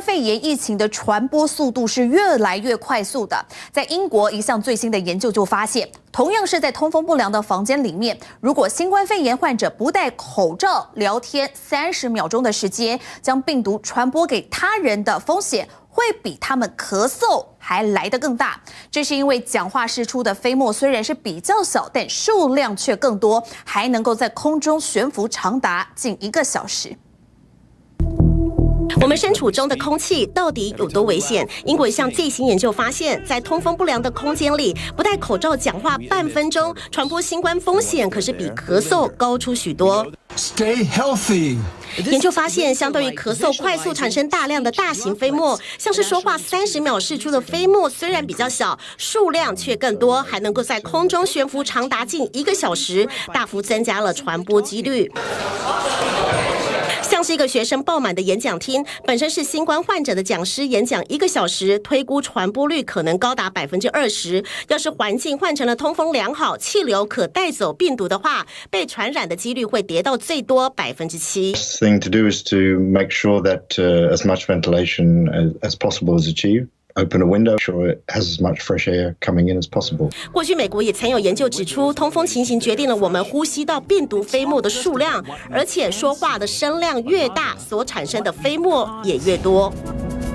肺炎疫情的传播速度是越来越快速的。在英国一项最新的研究就发现，同样是在通风不良的房间里面，如果新冠肺炎患者不戴口罩聊天30秒钟的时间，将病毒传播给他人的风险会比他们咳嗽还来得更大。这是因为讲话释出的飞沫虽然是比较小，但数量却更多，还能够在空中悬浮长达近1个小时。我们身处中的空气到底有多危险？英国一项最新研究发现，在通风不良的空间里，不戴口罩讲话半分钟，传播新冠风险可是比咳嗽高出许多。Stay healthy. 研究发现，相对于咳嗽快速产生大量的大型飞沫，像是说话30秒释出的飞沫虽然比较小，数量却更多，还能够在空中悬浮长达近1个小时，大幅增加了传播几率。像是一个学生爆满的演讲厅，本身是新冠患者的讲师演讲1个小时，推估传播率可能高达20%。要是环境换成了通风良好、气流可带走病毒的话，被传染的几率会跌到最多7%。Thing to do is to make sure that as much ventilation as possible is achieved.Open a window, sure it has as much fresh air coming in as possible. 过去美国也曾有研究指出，通风情形决定了我们呼吸到病毒飞沫的数量，而且说话的声量越大，所产生的飞沫也越多。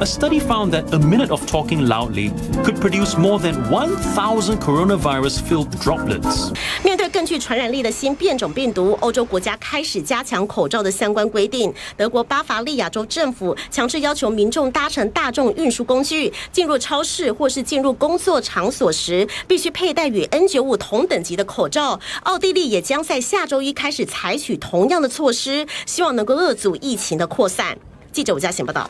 A study found that a minute of talking loudly could produce more than 1,000 coronavirus-filled droplets. 面对更具传染力的新变种病毒，欧洲国家开始加强口罩的相关规定。德国巴伐利亚州政府强制要求民众搭乘大众运输工具、进入超市或是进入工作场所时，必须佩戴与 N95 同等级的口罩。奥地利也将在下周一开始采取同样的措施，希望能够遏阻疫情的扩散。记者吴嘉贤报道。